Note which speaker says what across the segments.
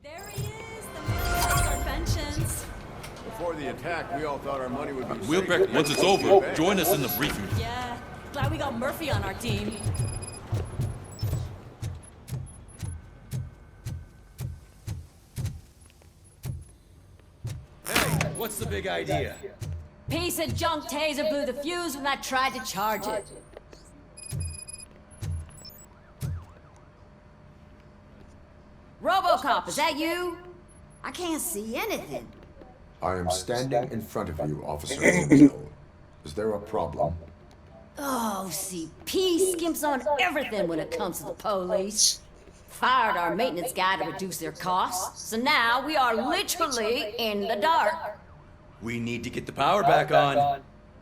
Speaker 1: There he is, the man of our pensions.
Speaker 2: Before the attack, we all thought our money would be
Speaker 3: We'll
Speaker 2: safe.
Speaker 3: once it's over, join us in the briefing.
Speaker 1: Yeah, glad we got Murphy on our team.
Speaker 3: Hey, what's the big idea?
Speaker 1: Piece of junk taser blew the fuse when I tried to charge it. Robocop, is that you? I can't see anything.
Speaker 4: I am standing in front of you, Officer O'Neill. Is there a problem?
Speaker 1: Oh, CP skimps on everything when it comes to the police. Fired our maintenance guy to reduce their costs, so now we are literally in the dark.
Speaker 3: We need to get the power back on.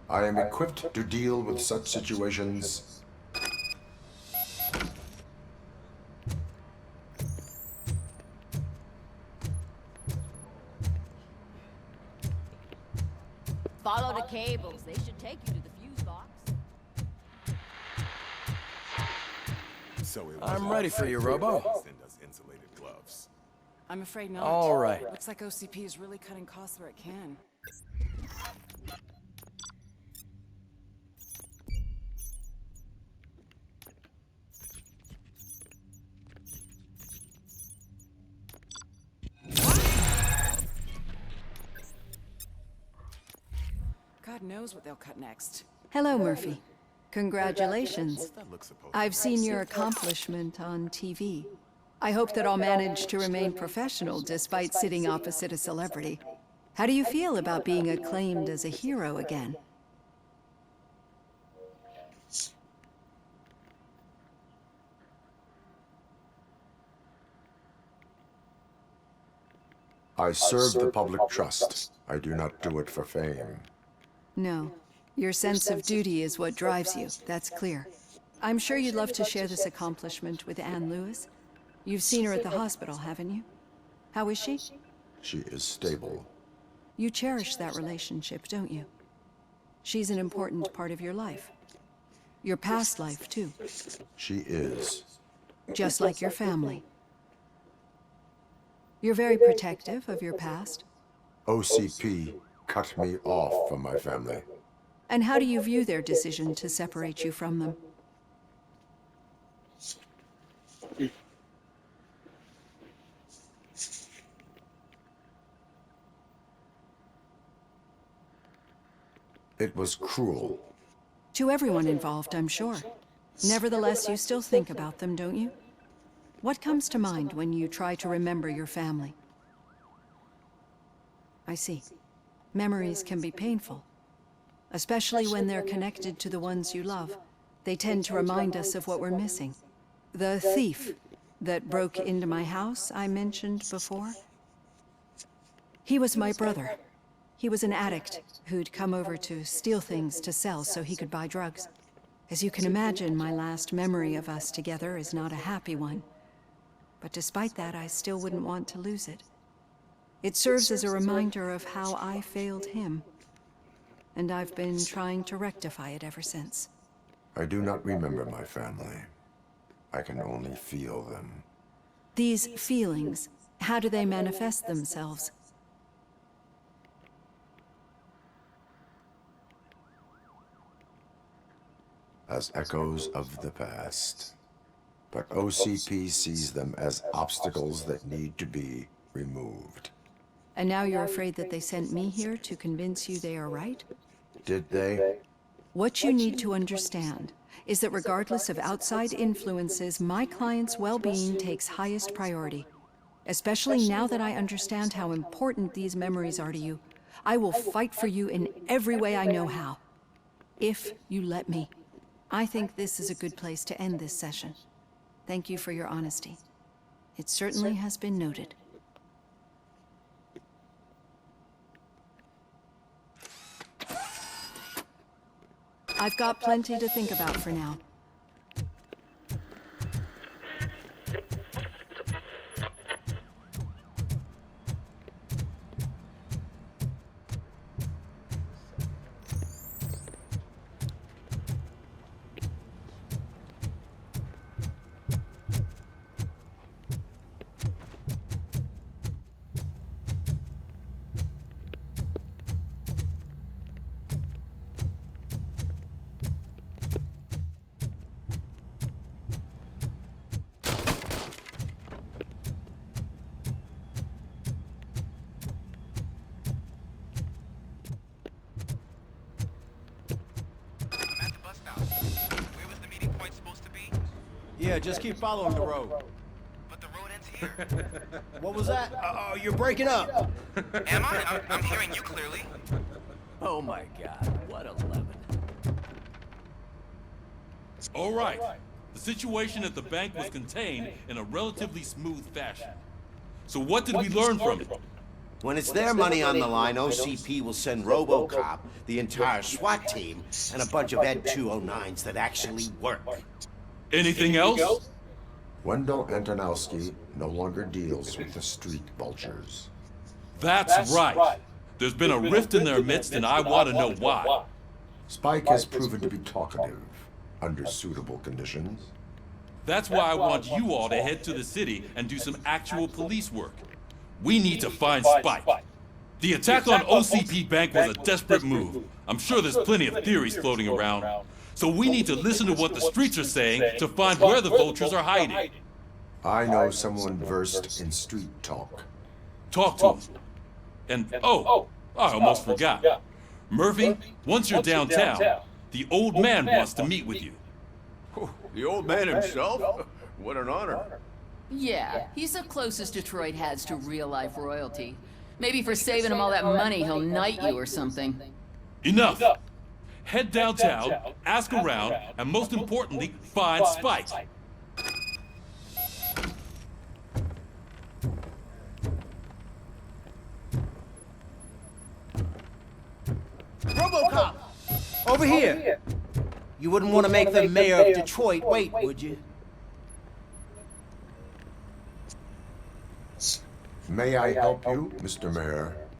Speaker 4: I am equipped to deal with such situations.
Speaker 1: Follow the cables. They should take you to the fuse box.
Speaker 5: I'm ready for you, Robo.
Speaker 6: Send us insulated gloves.
Speaker 7: I'm afraid not.
Speaker 5: All right.
Speaker 7: Looks like OCP is really cutting costs where it can. God knows what they'll cut next.
Speaker 8: Hello, Murphy. Congratulations.
Speaker 6: That looks supposed
Speaker 8: I've seen your accomplishment on TV. I hope that I'll manage to remain professional despite sitting opposite a celebrity. How do you feel about being acclaimed as a hero again?
Speaker 4: I serve the public trust. I do not do it for fame.
Speaker 8: No. Your sense of duty is what drives you, that's clear. I'm sure you'd love to share this accomplishment with Anne Lewis. You've seen her at the hospital, haven't you? How is she?
Speaker 4: She is stable.
Speaker 8: You cherish that relationship, don't you? She's an important part of your life. Your past life, too.
Speaker 4: She is.
Speaker 8: Just like your family. You're very protective of your past.
Speaker 4: OCP cut me off from my family.
Speaker 8: And how do you view their decision to separate you from them?
Speaker 4: It was cruel.
Speaker 8: To everyone involved, I'm sure. Nevertheless, you still think about them, don't you? What comes to mind when you try to remember your family? I see. Memories can be painful, especially when they're connected to the ones you love. They tend to remind us of what we're missing. The thief that broke into my house I mentioned before? He was my brother. He was an addict who'd come over to steal things to sell so he could buy drugs. As you can imagine, my last memory of us together is not a happy one. But despite that, I still wouldn't want to lose it. It serves as a reminder of how I failed him. And I've been trying to rectify it ever since.
Speaker 4: I do not remember my family. I can only feel them.
Speaker 8: These feelings, how do they manifest themselves?
Speaker 4: As echoes of the past. But OCP sees them as obstacles that need to be removed.
Speaker 8: And now you're afraid that they sent me here to convince you they are right?
Speaker 4: Did they?
Speaker 8: What you need to understand is that regardless of outside influences, my client's well-being takes highest priority. Especially now that I understand how important these memories are to you, I will fight for you in every way I know how. If you let me. I think this is a good place to end this session. Thank you for your honesty. It certainly has been noted. I've got plenty to think about for now.
Speaker 5: Yeah, just keep following the road.
Speaker 9: But the road ends here.
Speaker 5: What was that? Oh, you're breaking up.
Speaker 9: Am I? I'm hearing you clearly.
Speaker 5: Oh my God, what a lemon.
Speaker 10: All right. The situation at the bank was contained in a relatively smooth fashion. So what did we learn from it?
Speaker 11: When it's their money on the line, OCP will send Robocop, the entire SWAT team, and a bunch of Ed 209s that actually work.
Speaker 10: Anything else?
Speaker 4: Wendell Antonowski no longer deals with the street vultures.
Speaker 10: That's right. There's been a rift in their midst, and I want to know why.
Speaker 4: Spike has proven to be talkative under suitable conditions.
Speaker 10: That's why I want you all to head to the city and do some actual police work. We need to find Spike. The attack on OCP Bank was a desperate move. I'm sure there's plenty of theories floating around. So we need to listen to what the streets are saying to find where the vultures are hiding.
Speaker 4: I know someone versed in street talk.
Speaker 10: Talk to him. And, oh, I almost forgot. Murphy, once you're downtown, the old man wants to meet with you.
Speaker 2: Oh, the old man himself? What an honor.
Speaker 1: Yeah, he's the closest Detroit has to real-life royalty. Maybe for saving him all that money, he'll knight you or something.
Speaker 10: Enough. Head downtown, ask around, and most importantly, find Spike.
Speaker 5: Robocop! Over here!
Speaker 11: You wouldn't want to make the mayor of Detroit wait, would you?
Speaker 4: May I help you, Mr. Mayor?